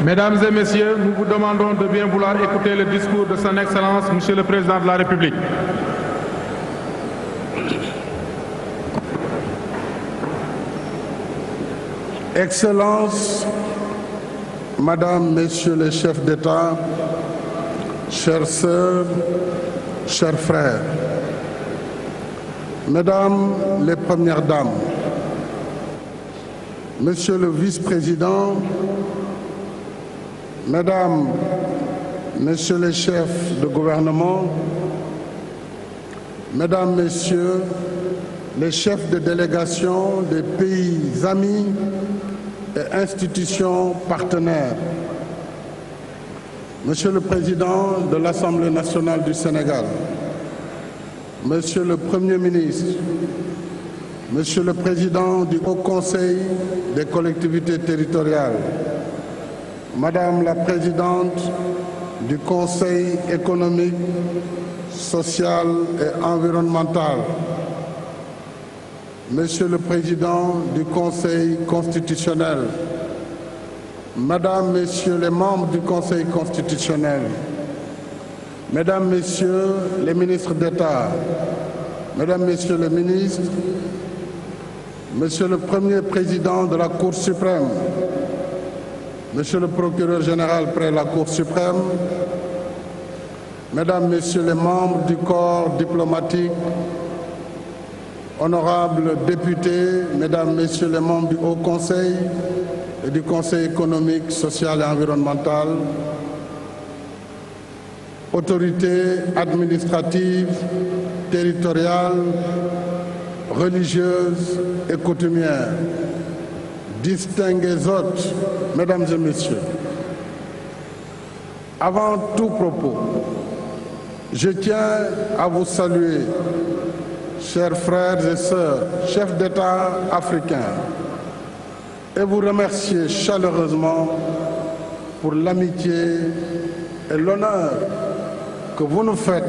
Mesdames et Messieurs, nous vous demandons de bien vouloir écouter le discours de Son Excellence, Monsieur le Président de la République. Excellences, Madame, Messieurs les chefs d'État, chères sœurs, chers frères, Mesdames les Premières Dames, Monsieur le Vice-président, Mesdames, Messieurs les chefs de gouvernement, Mesdames, Messieurs les chefs de délégation des pays amis et institutions partenaires, Monsieur le Président de l'Assemblée nationale du Sénégal, Monsieur le Premier ministre, Monsieur le Président du Haut Conseil des collectivités territoriales, Madame la Présidente du Conseil économique, social et environnemental, Monsieur le Président du Conseil constitutionnel, Madame, Messieurs les membres du Conseil constitutionnel, Mesdames, Messieurs les ministres d'État, Mesdames, Messieurs les ministres, Monsieur le Premier Président de la Cour suprême, Monsieur le Procureur général près la Cour suprême, Mesdames, Messieurs les membres du corps diplomatique, honorables députés, Mesdames, Messieurs les membres du Haut Conseil et du Conseil économique, social et environnemental, autorités administratives, territoriales, religieuses et coutumières, distingués hôtes, Mesdames et Messieurs, avant tout propos, je tiens à vous saluer, chers frères et sœurs, chefs d'État africains, et vous remercier chaleureusement pour l'amitié et l'honneur que vous nous faites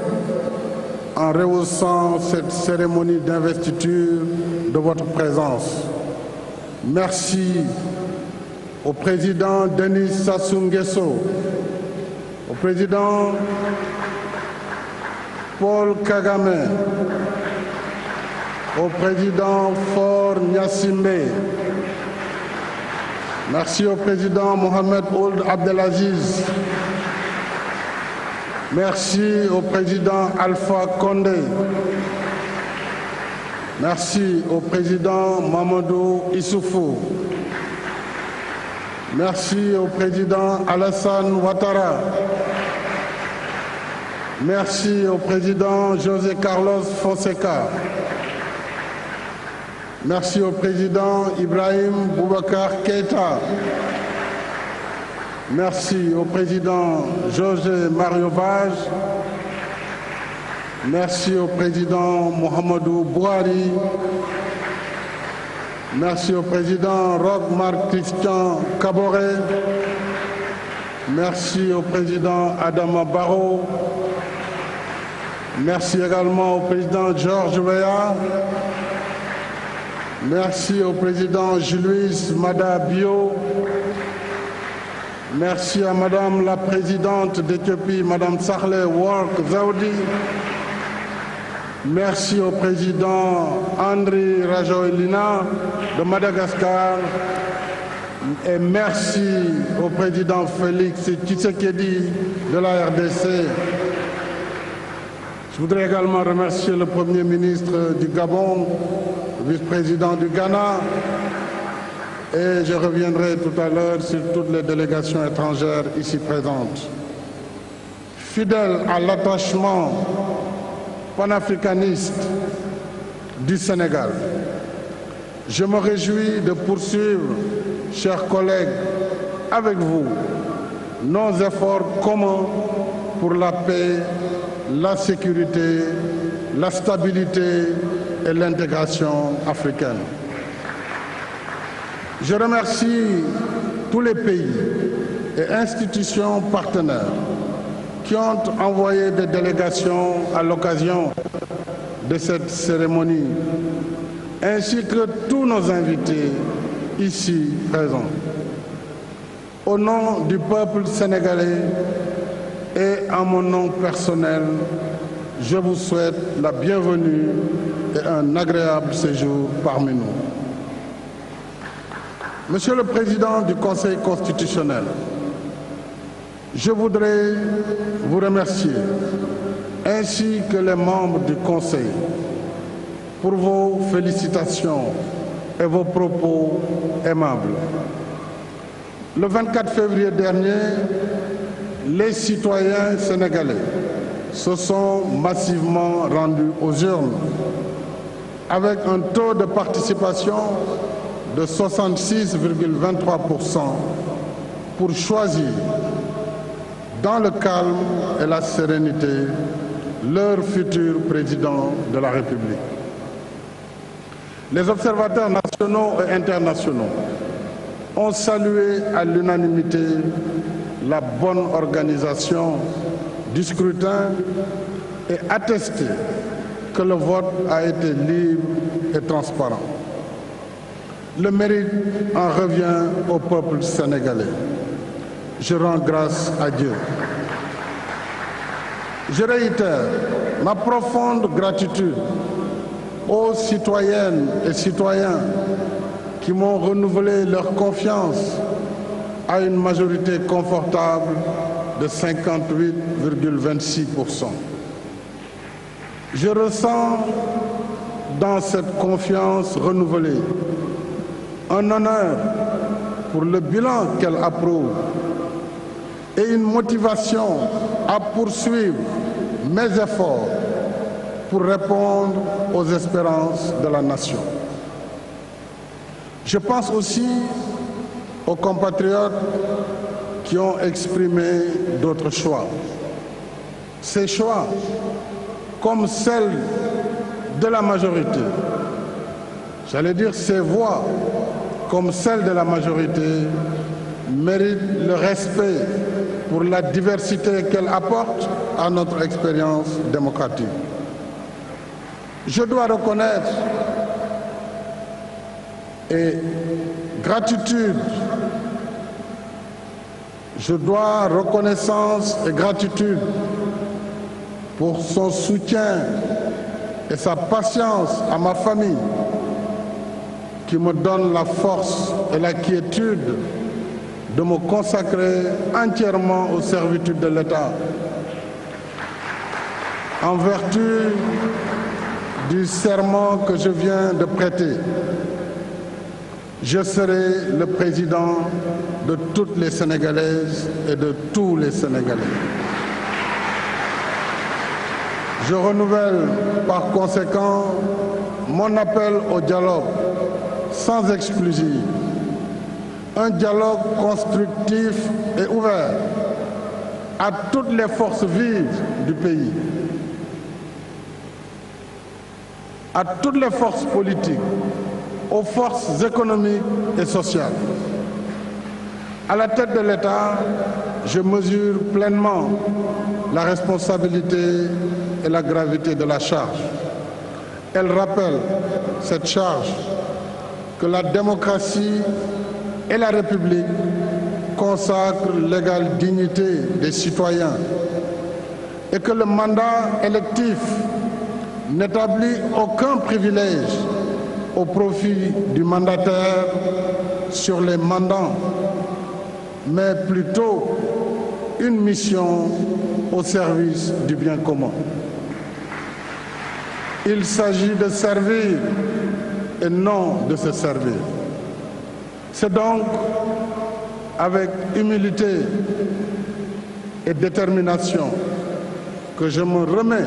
en rehaussant cette cérémonie d'investiture de votre présence. Merci au président Denis Sassou Nguesso, au président Paul Kagame, au président Faure Gnassingbé, merci au président Mohamed Ould Abdelaziz, merci au président Alpha Condé, merci au président Mamadou Issoufou, merci au président Alassane Ouattara, merci au président José Carlos Fonseca, merci au président Ibrahim Boubacar Keïta, merci au président José Mario Vaz, merci au président Mohamedou Bouhari, merci au président Roch Marc Christian Kaboré, merci au président Adama Barrow, merci également au président Georges Weah, merci au président Julius Mada Bio, merci à Madame la Présidente d'Éthiopie, Madame Sahle Work Zaoudi, merci au président Andry Rajoelina de Madagascar et merci au président Félix Tshisekedi de la RDC. Je voudrais également remercier le Premier ministre du Gabon, le vice-président du Ghana, et je reviendrai tout à l'heure sur toutes les délégations étrangères ici présentes. Fidèle à l'attachement panafricaniste du Sénégal, je me réjouis de poursuivre, chers collègues, avec vous, nos efforts communs pour la paix, la sécurité, la stabilité et l'intégration africaine. Je remercie tous les pays et institutions partenaires qui ont envoyé des délégations à l'occasion de cette cérémonie, ainsi que tous nos invités ici présents. Au nom du peuple sénégalais et en mon nom personnel, je vous souhaite la bienvenue et un agréable séjour parmi nous. Monsieur le Président du Conseil constitutionnel, je voudrais vous remercier, ainsi que les membres du Conseil, pour vos félicitations et vos propos aimables. Le 24 février dernier, les citoyens sénégalais se sont massivement rendus aux urnes avec un taux de participation de 66,23% pour choisir, dans le calme et la sérénité, leur futur président de la République. Les observateurs nationaux et internationaux ont salué à l'unanimité la bonne organisation du scrutin et attesté que le vote a été libre et transparent. Le mérite en revient au peuple sénégalais. Je rends grâce à Dieu. Je réitère ma profonde gratitude aux citoyennes et citoyens qui m'ont renouvelé leur confiance à une majorité confortable de 58,26%. Je ressens dans cette confiance renouvelée un honneur pour le bilan qu'elle approuve et une motivation à poursuivre mes efforts pour répondre aux espérances de la nation. Je pense aussi aux compatriotes qui ont exprimé d'autres choix. Ces choix, comme celles de la majorité, j'allais dire ces voix, comme celles de la majorité, méritent le respect pour la diversité qu'elle apporte à notre expérience démocratique. Je dois reconnaître et gratitude, je dois reconnaissance et gratitude pour son soutien et sa patience à ma famille qui me donne la force et la quiétude de me consacrer entièrement aux servitudes de l'État en vertu du serment que je viens de prêter. Je serai le président de toutes les Sénégalaises et de tous les Sénégalais. Je renouvelle par conséquent mon appel au dialogue sans exclusive, un dialogue constructif et ouvert à toutes les forces vives du pays, à toutes les forces politiques, aux forces économiques et sociales. À la tête de l'État, je mesure pleinement la responsabilité et la gravité de la charge. Elle rappelle, cette charge, que la démocratie et la République consacrent l'égale dignité des citoyens et que le mandat électif n'établit aucun privilège au profit du mandataire sur les mandants, mais plutôt une mission au service du bien commun. Il s'agit de servir et non de se servir. C'est donc avec humilité et détermination que je me remets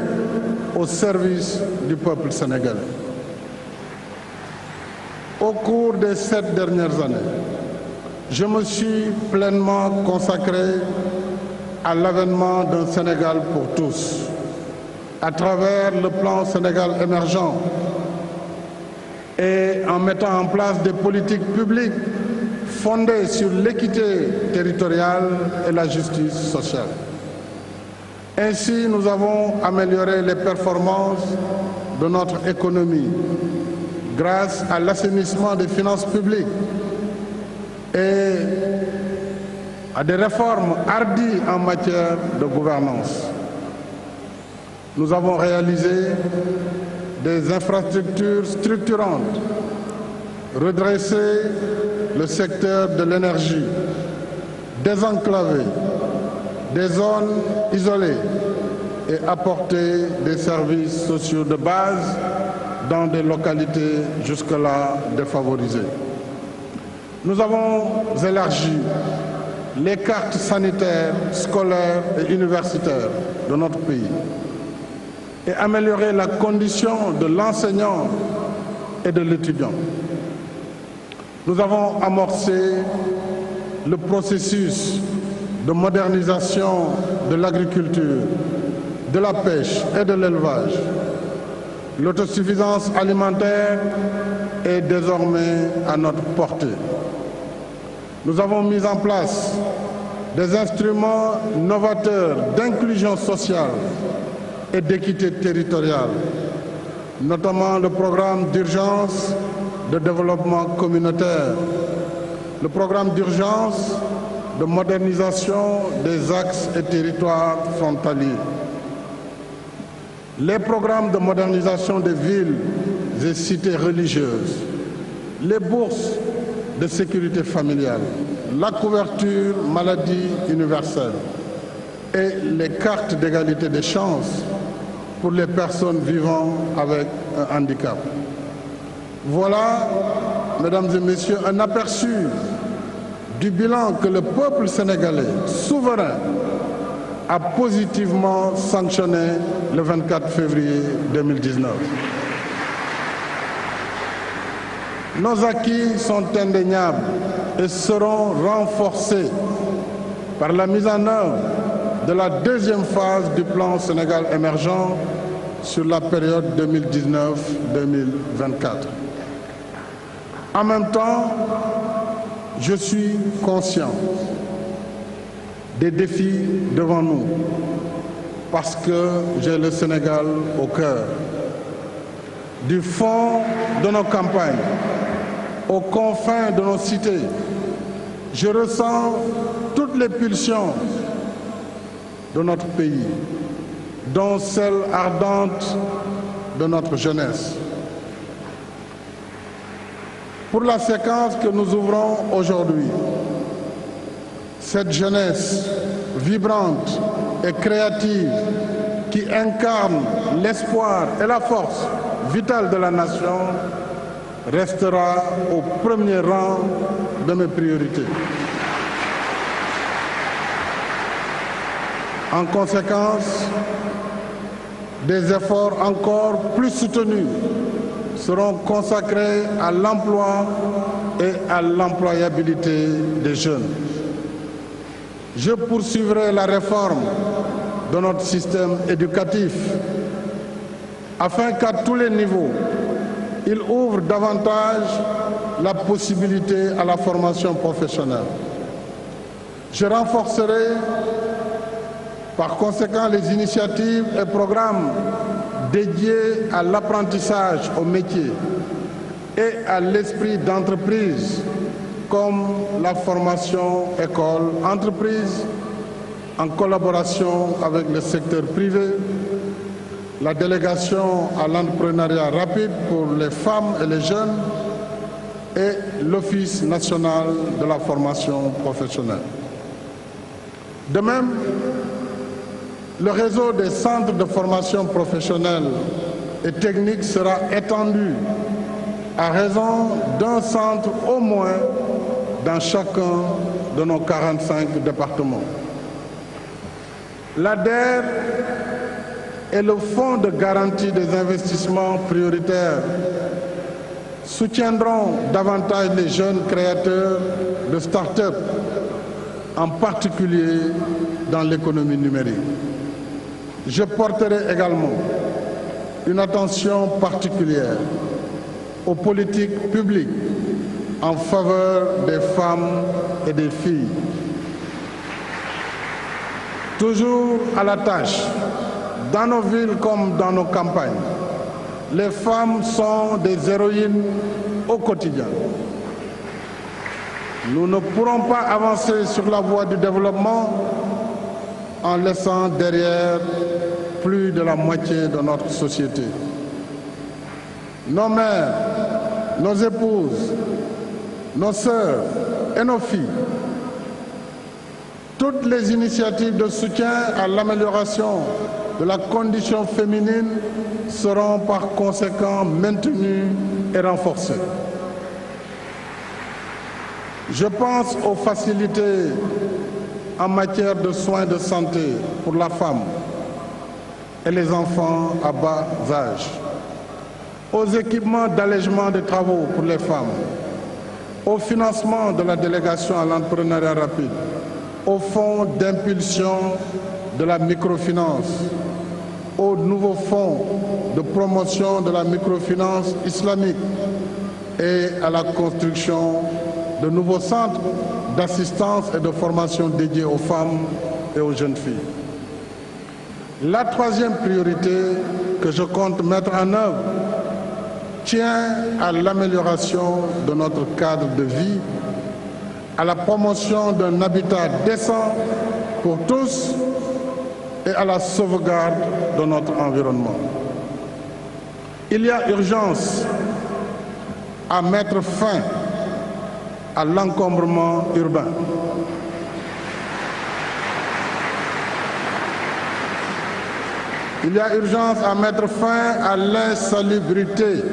au service du peuple sénégalais. Au cours des 7 dernières années, je me suis pleinement consacré à l'avènement d'un Sénégal pour tous, à travers le plan Sénégal émergent et en mettant en place des politiques publiques fondées sur l'équité territoriale et la justice sociale. Ainsi, nous avons amélioré les performances de notre économie grâce à l'assainissement des finances publiques et à des réformes hardies en matière de gouvernance. Nous avons réalisé des infrastructures structurantes, redressé le secteur de l'énergie, désenclavé des zones isolées et apporté des services sociaux de base dans des localités jusque-là défavorisées. Nous avons élargi les cartes sanitaires, scolaires et universitaires de notre pays et amélioré la condition de l'enseignant et de l'étudiant. Nous avons amorcé le processus de modernisation de l'agriculture, de la pêche et de l'élevage. L'autosuffisance alimentaire est désormais à notre portée. Nous avons mis en place des instruments novateurs d'inclusion sociale et d'équité territoriale, notamment le programme d'urgence de développement communautaire, le programme d'urgence de modernisation des axes et territoires frontaliers, les programmes de modernisation des villes et cités religieuses, les bourses de sécurité familiale, la couverture maladie universelle et les cartes d'égalité des chances pour les personnes vivant avec un handicap. Voilà, mesdames et messieurs, un aperçu du bilan que le peuple sénégalais souverain a positivement sanctionné le 24 février 2019. Nos acquis sont indéniables et seront renforcés par la mise en œuvre de la deuxième phase du plan Sénégal émergent sur la période 2019-2024. En même temps, je suis conscient des défis devant nous parce que j'ai le Sénégal au cœur. Du fond de nos campagnes, aux confins de nos cités, je ressens toutes les pulsions de notre pays, dont celle ardente de notre jeunesse. Pour la séquence que nous ouvrons aujourd'hui, cette jeunesse vibrante et créative qui incarne l'espoir et la force vitale de la nation restera au premier rang de mes priorités. En conséquence, des efforts encore plus soutenus seront consacrés à l'emploi et à l'employabilité des jeunes. Je poursuivrai la réforme de notre système éducatif afin qu'à tous les niveaux, il ouvre davantage la possibilité à la formation professionnelle. Je renforcerai par conséquent les initiatives et programmes dédiés à l'apprentissage au métier et à l'esprit d'entreprise, comme la formation école-entreprise en collaboration avec le secteur privé, la délégation à l'entrepreneuriat rapide pour les femmes et les jeunes et l'Office national de la formation professionnelle. De même, le réseau des centres de formation professionnelle et technique sera étendu à raison d'un centre au moins dans chacun de nos 45 départements. L'ADER et le Fonds de garantie des investissements prioritaires soutiendront davantage les jeunes créateurs de start-up, en particulier dans l'économie numérique. Je porterai également une attention particulière aux politiques publiques en faveur des femmes et des filles. Toujours à la tâche, dans nos villes comme dans nos campagnes, les femmes sont des héroïnes au quotidien. Nous ne pourrons pas avancer sur la voie du développement en laissant derrière plus de la moitié de notre société. Nos mères, nos épouses, nos sœurs et nos filles. Toutes les initiatives de soutien à l'amélioration de la condition féminine seront par conséquent maintenues et renforcées. Je pense aux facilités en matière de soins de santé pour la femme et les enfants à bas âge, aux équipements d'allègement des travaux pour les femmes, au financement de la délégation à l'entrepreneuriat rapide, au fonds d'impulsion de la microfinance, au nouveau fonds de promotion de la microfinance islamique et à la construction de nouveaux centres d'assistance et de formation dédiés aux femmes et aux jeunes filles. La troisième priorité que je compte mettre en œuvre tient à l'amélioration de notre cadre de vie, à la promotion d'un habitat décent pour tous et à la sauvegarde de notre environnement. Il y a urgence à mettre fin à l'encombrement urbain. Il y a urgence à mettre fin à l'insalubrité,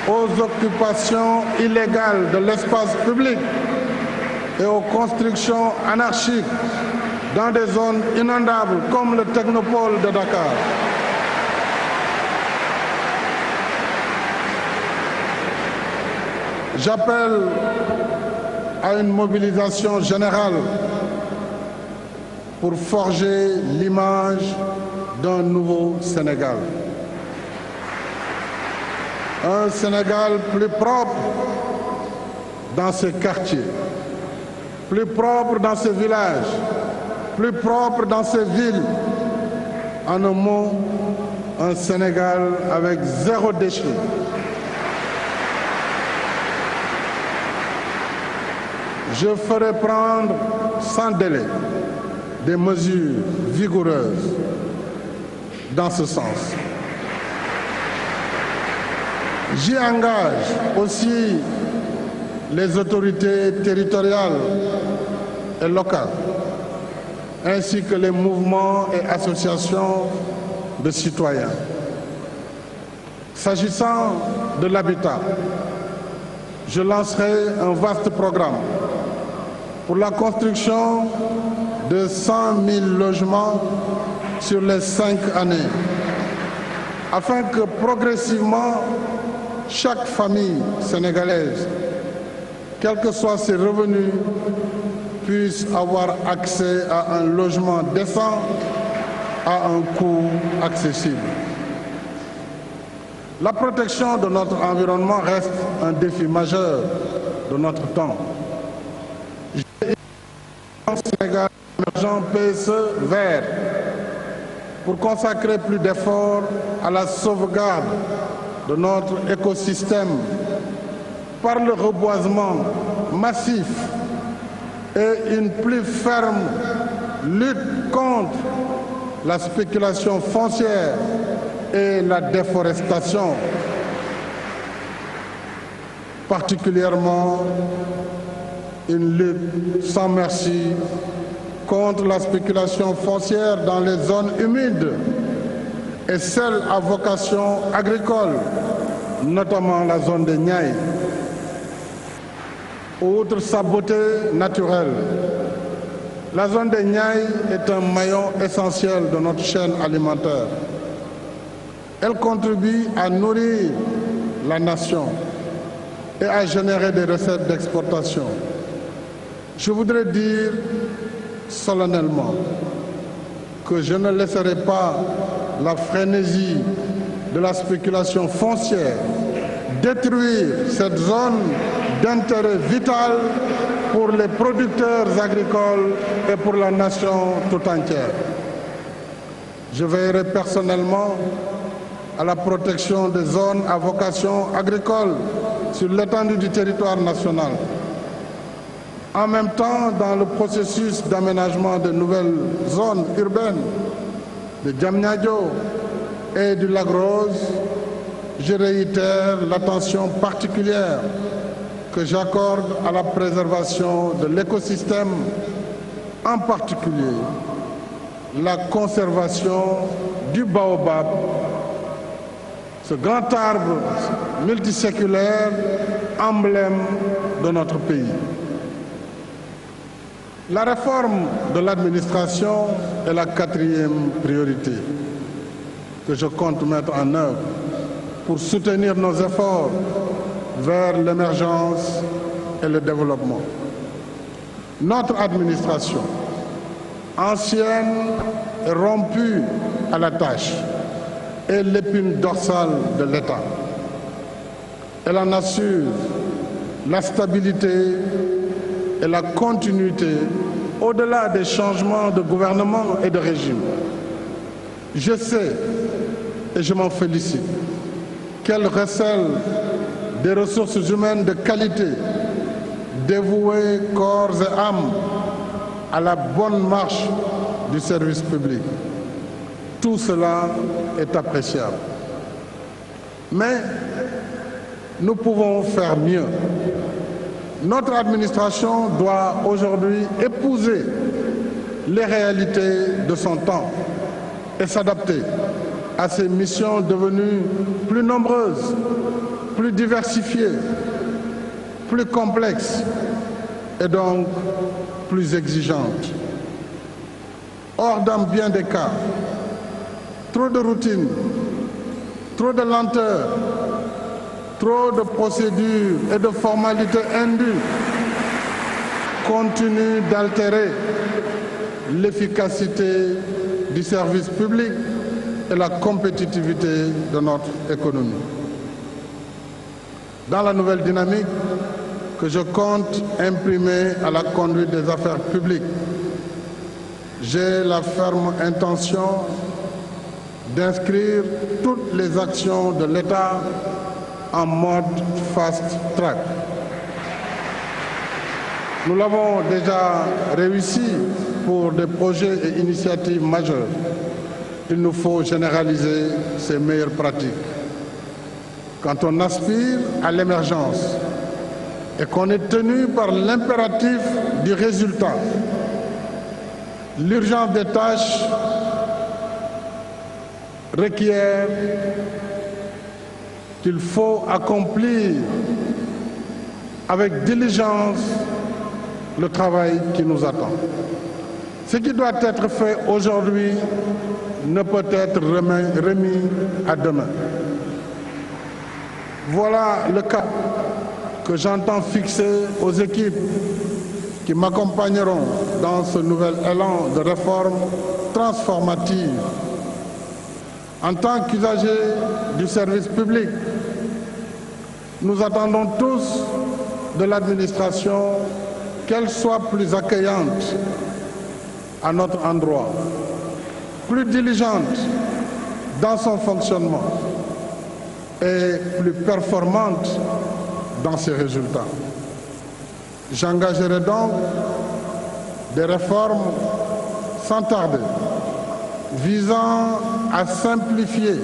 aux occupations illégales de l'espace public et aux constructions anarchiques dans des zones inondables comme le technopole de Dakar. J'appelle à une mobilisation générale pour forger l'image d'un nouveau Sénégal. Un Sénégal plus propre dans ses quartiers, plus propre dans ses villages, plus propre dans ses villes. En un mot, un Sénégal avec zéro déchet. Je ferai prendre sans délai des mesures vigoureuses dans ce sens. J'y engage aussi les autorités territoriales et locales, ainsi que les mouvements et associations de citoyens. S'agissant de l'habitat, je lancerai un vaste programme pour la construction de 100 000 logements sur les 5 années, afin que progressivement, chaque famille sénégalaise, quels que soient ses revenus, puisse avoir accès à un logement décent à un coût accessible. La protection de notre environnement reste un défi majeur de notre temps. Sénégal émergent PSE vert pour consacrer plus d'efforts à la sauvegarde de notre écosystème par le reboisement massif et une plus ferme lutte contre la spéculation foncière et la déforestation, particulièrement une lutte sans merci contre la spéculation foncière dans les zones humides et celles à vocation agricole, notamment la zone de Niayes. Outre sa beauté naturelle, la zone de Niayes est un maillon essentiel de notre chaîne alimentaire. Elle contribue à nourrir la nation et à générer des recettes d'exportation. Je voudrais dire solennellement que je ne laisserai pas la frénésie de la spéculation foncière détruire cette zone d'intérêt vital pour les producteurs agricoles et pour la nation tout entière. Je veillerai personnellement à la protection des zones à vocation agricole sur l'étendue du territoire national, En même temps, dans le processus d'aménagement de nouvelles zones urbaines de Diamniadio et du Lac Rose, je réitère l'attention particulière que j'accorde à la préservation de l'écosystème, en particulier la conservation du baobab, ce grand arbre multiséculaire, emblème de notre pays. La réforme de l'administration est la quatrième priorité que je compte mettre en œuvre pour soutenir nos efforts vers l'émergence et le développement. Notre administration, ancienne et rompue à la tâche, est l'épine dorsale de l'État. Elle en assure la stabilité et la continuité au-delà des changements de gouvernement et de régime. Je sais, et je m'en félicite, qu'elle recèle des ressources humaines de qualité, dévouées corps et âme à la bonne marche du service public. Tout cela est appréciable. Mais nous pouvons faire mieux. Notre administration doit aujourd'hui épouser les réalités de son temps et s'adapter à ces missions devenues plus nombreuses, plus diversifiées, plus complexes et donc plus exigeantes. Or, dans bien des cas, trop de routine, trop de lenteur, trop de procédures et de formalités indues continuent d'altérer l'efficacité du service public et la compétitivité de notre économie. Dans la nouvelle dynamique que je compte imprimer à la conduite des affaires publiques, j'ai la ferme intention d'inscrire toutes les actions de l'État en mode fast-track. Nous l'avons déjà réussi pour des projets et initiatives majeures. Il nous faut généraliser ces meilleures pratiques. Quand on aspire à l'émergence et qu'on est tenu par l'impératif du résultat, l'urgence des tâches requiert qu'il faut accomplir avec diligence le travail qui nous attend. Ce qui doit être fait aujourd'hui ne peut être remis à demain. Voilà le cap que j'entends fixer aux équipes qui m'accompagneront dans ce nouvel élan de réforme transformative. En tant qu'usagers du service public, nous attendons tous de l'administration qu'elle soit plus accueillante à notre endroit, plus diligente dans son fonctionnement et plus performante dans ses résultats. J'engagerai donc des réformes sans tarder, visant à simplifier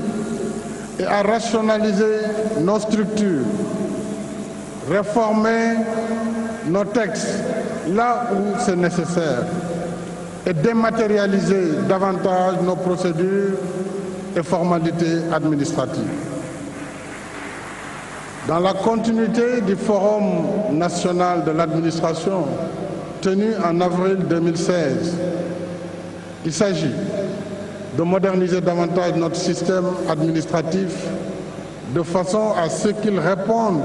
et à rationaliser nos structures, réformer nos textes là où c'est nécessaire et dématérialiser davantage nos procédures et formalités administratives. Dans la continuité du Forum national de l'administration tenu en avril 2016, il s'agit de moderniser davantage notre système administratif de façon à ce qu'il réponde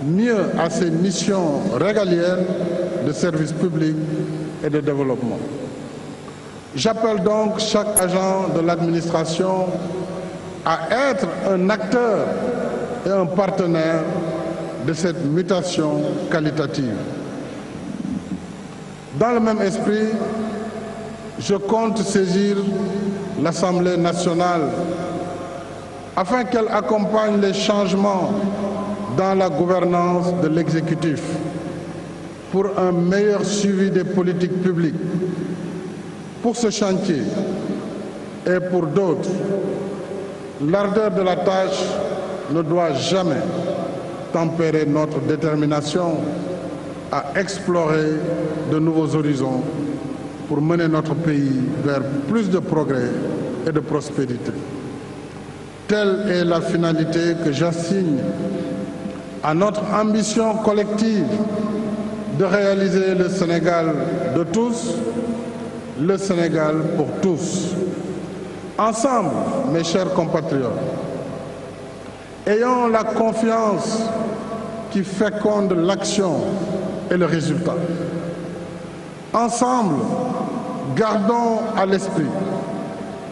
mieux à ses missions régaliennes de service public et de développement. J'appelle donc chaque agent de l'administration à être un acteur et un partenaire de cette mutation qualitative. Dans le même esprit, je compte saisir l'Assemblée nationale afin qu'elle accompagne les changements dans la gouvernance de l'exécutif. pour un meilleur suivi des politiques publiques. Pour ce chantier et pour d'autres, l'ardeur de la tâche ne doit jamais tempérer notre détermination à explorer de nouveaux horizons pour mener notre pays vers plus de progrès et de prospérité. Telle est la finalité que j'assigne à notre ambition collective de réaliser le Sénégal de tous, le Sénégal pour tous. Ensemble, mes chers compatriotes, ayons la confiance qui féconde l'action et le résultat. Ensemble, gardons à l'esprit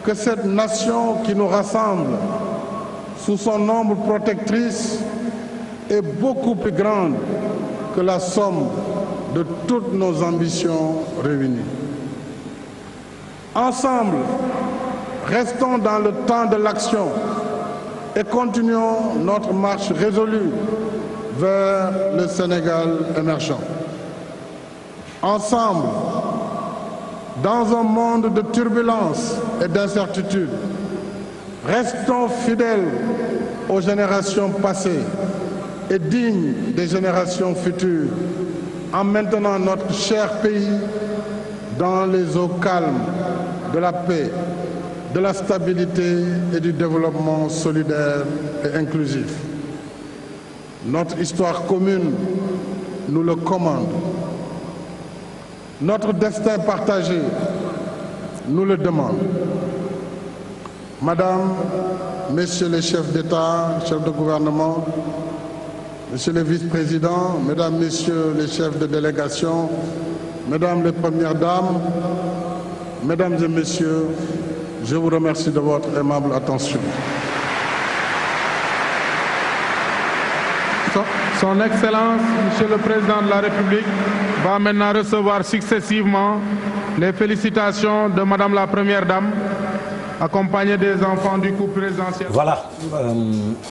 que cette nation qui nous rassemble sous son ombre protectrice est beaucoup plus grande que la somme de toutes nos ambitions réunies. Ensemble, restons dans le temps de l'action et continuons notre marche résolue vers le Sénégal émergent. Ensemble, dans un monde de turbulences et d'incertitudes, restons fidèles aux générations passées et dignes des générations futures en maintenant notre cher pays dans les eaux calmes de la paix, de la stabilité et du développement solidaire et inclusif. Notre histoire commune nous le commande. Notre destin partagé nous le demande. Madame, Messieurs les chefs d'État, chefs de gouvernement, Messieurs les vice-présidents, Mesdames, Messieurs les chefs de délégation, Mesdames les premières dames, Mesdames et Messieurs, je vous remercie de votre aimable attention. Son Excellence, Monsieur le Président de la République, va maintenant recevoir successivement les félicitations de Madame la Première Dame, accompagnée des enfants du couple présidentiel. Voilà.